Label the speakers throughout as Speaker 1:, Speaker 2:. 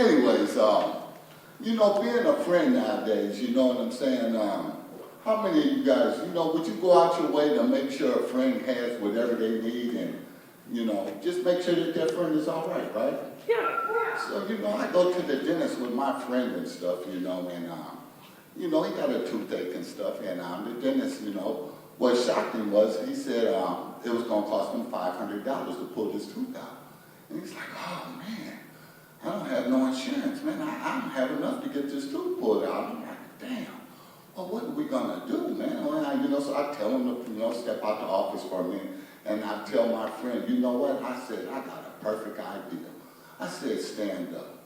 Speaker 1: anyways, you know, being a friend nowadays, you know what I'm saying? How many of you guys, you know, would you go out your way to make sure a friend has whatever they need and, you know, just make sure that their friend is all right?
Speaker 2: Yeah.
Speaker 1: So, you know, I go to the dentist with my friend and stuff, you know, and, you know, he got a toothache and stuff, and the dentist, you know, what shocked him was he said it was going to cost him $500 to pull this tooth out. And he's like, oh, man, I don't have no insurance, man. I don't have enough to get this tooth pulled out. I'm like, damn. Well, what are we going to do, man? Well, you know, so I tell him to, you know, step out the office for a minute, and I tell my friend, you know what? I said, I got a perfect idea. I said, stand up,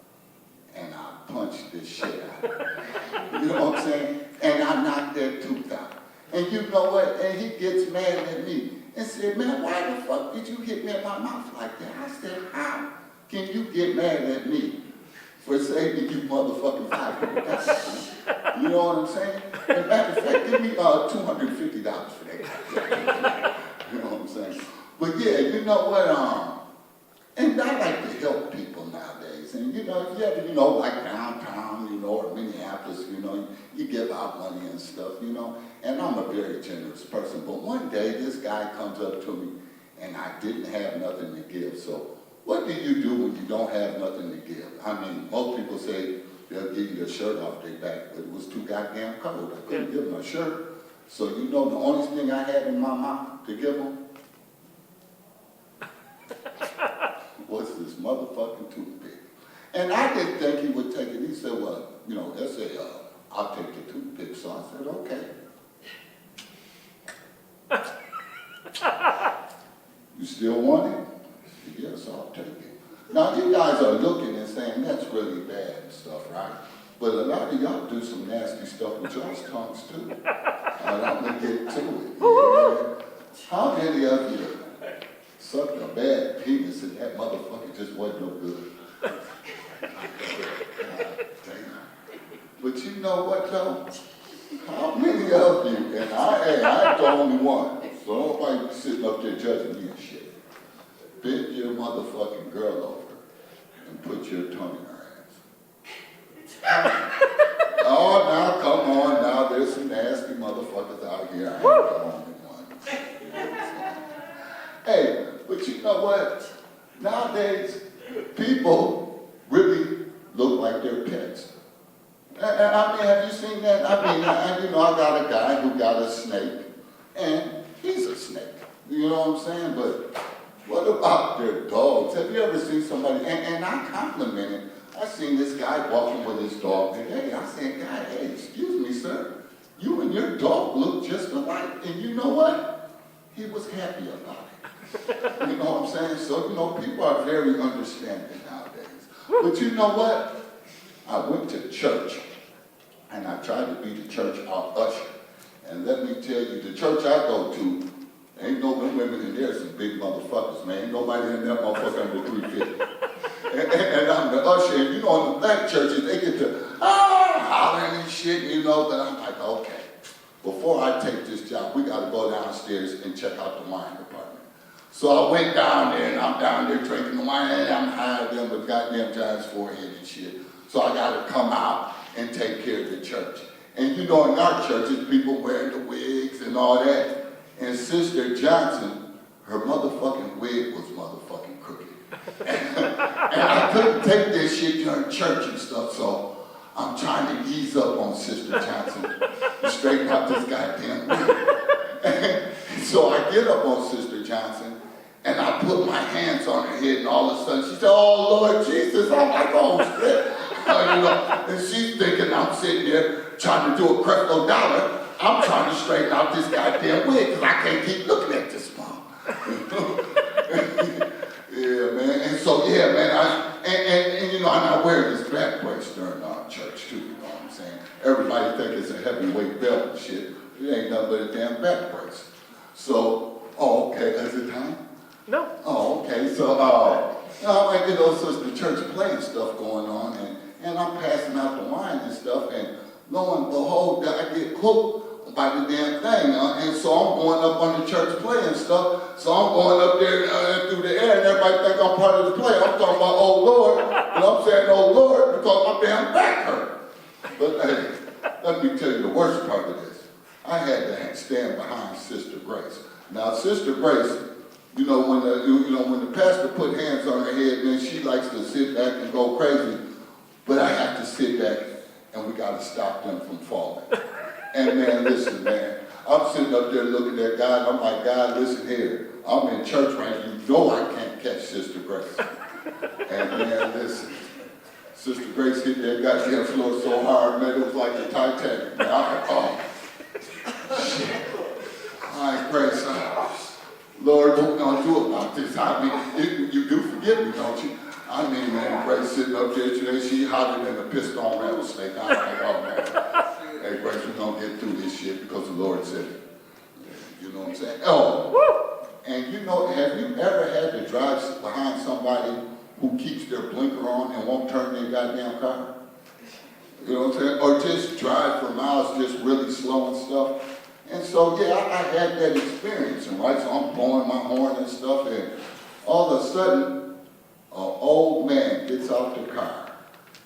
Speaker 1: and I punch this shit out. You know what I'm saying? And I knock that tooth out. And you know what? And he gets mad at me and said, man, why the fuck did you hit me in my mouth like that? I said, how can you get mad at me for saving you motherfucking $500? You know what I'm saying? As a matter of fact, give me $250 for that. You know what I'm saying? But yeah, you know what? And I like to help people nowadays. And, you know, if you ever, you know, like downtown, you know, or Minneapolis, you know, you give out money and stuff, you know. And I'm a very generous person. But one day, this guy comes up to me, and I didn't have nothing to give. So what do you do when you don't have nothing to give? I mean, most people say they'll give you a shirt off their back, but it was too goddamn cold. I couldn't give them a shirt. So, you know, the only thing I had in my mouth to give them was this motherfucking toothpick. And I didn't think he would take it. He said, well, you know, they say, I'll take the toothpick. So I said, okay. You still want it? Yes, I'll take it. Now, you guys are looking and saying, that's really bad and stuff, right? But a lot of y'all do some nasty stuff with y'all's tongues, too. And I'm going to get to it. Yeah. How many of you sucked a bad penis and that motherfucker just wasn't no good? But you know what, though? How many of you, and I ain't the only one, so nobody be sitting up there judging me and shit, bend your motherfucking girl over and put your tongue in her ass. Oh, now, come on, now, there's some nasty motherfuckers out here. I ain't the only one. Hey, but you know what? Nowadays, people really look like they're pets. I mean, have you seen that? I mean, you know, I got a guy who got a snake, and he's a snake. You know what I'm saying? But what about their dogs? Have you ever seen somebody, and I complimented, I seen this guy walking with his dog today. I said, guy, hey, excuse me, sir. You and your dog look just alike. And you know what? He was happy about it. You know what I'm saying? So, you know, people are very understanding nowadays. But you know what? I went to church, and I tried to be the church usher. And let me tell you, the church I go to, ain't no women in there, some big motherfuckers, man. Ain't nobody in that motherfucker under 350. And I'm the usher, and you know, in the black churches, they get to hollering and shit, you know, but I'm like, okay, before I take this job, we got to go downstairs and check out the wine department. So I went down there, and I'm down there drinking the wine, and I'm higher than with goddamn giant's forehead and shit. So I got to come out and take care of the church. And you know, in our churches, people wearing the wigs and all that. And Sister Johnson, her motherfucking wig was motherfucking crooked. And I couldn't take this shit during church and stuff, so I'm trying to ease up on Sister Johnson to straighten out this goddamn wig. So I get up on Sister Johnson, and I put my hands on her head, and all of a sudden she said, oh, Lord Jesus. I'm like, oh, shit. You know, and she's thinking I'm sitting there trying to do a Creflo Dollar. I'm trying to straighten out this goddamn wig because I can't keep looking at this mom. Yeah, man. And so, yeah, man, and you know, and I wear this back brace during church, too, you know what I'm saying? Everybody think it's a heavyweight belt and shit. It ain't nothing but a damn back brace. So, oh, okay, is it time?
Speaker 2: No.
Speaker 1: Oh, okay, so, you know, so it's the church playing stuff going on, and I'm passing out the wine and stuff, and lo and behold, I get hooked by the damn thing, and so I'm going up on the church play and stuff, so I'm going up there through the air, and everybody think I'm part of the play. I'm talking about, oh Lord, and I'm saying, oh Lord, my back hurt. But hey, let me tell you the worst part of this. I had to stand behind Sister Grace. Now, Sister Grace, when the pastor put hands on her head, man, she likes to sit back and go crazy. But I have to sit back, and we got to stop them from falling. And man, listen, man, I'm sitting up there looking at God, and I'm like, God, listen here. I'm in church right now. You know I can't catch Sister Grace. And man, listen. Sister Grace hit that goddamn floor so hard, man, it was like the Titanic. Man, I was oh, shit. All right, Grace, Lord, what we gonna do about this? I mean, you do forgive me, don't you? I mean, man, Grace sitting up there today, she hotter than a pissed on rattlesnake. I'm like, oh, man. Hey, Grace, we're gonna get through this shit because the Lord said it. You know what I'm saying? Oh, and have you ever had to drive behind somebody who keeps their blinker on and won't turn their goddamn car? You know what I'm saying? Or just drive for miles just really slow and stuff. And so, yeah, I had that experience, right? So I'm blowing my horn and stuff, and all of a sudden, an old man gets out the car,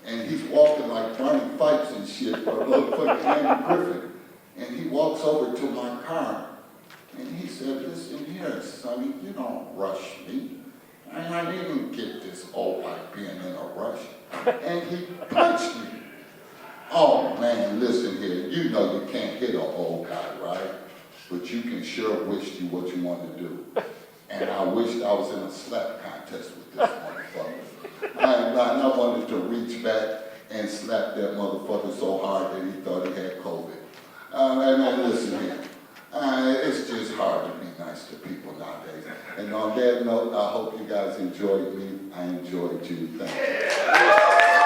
Speaker 1: and he's walking like Barney Fipes and shit, or fucking Andy Griffin. And he walks over to my car, and he said, listen here, sonny, you don't rush me. I didn't get this old like being in a rush. And he punched me. Oh man, listen here, you know you can't hit an old guy, right? But you can sure wish you what you want to do. And I wished I was in a slap contest with this motherfucker. I wanted to reach back and slap that motherfucker so hard that he thought he had COVID. And listen here, it's just hard to be nice to people nowadays. And on that note, I hope you guys enjoyed me. I enjoyed you. Thank you.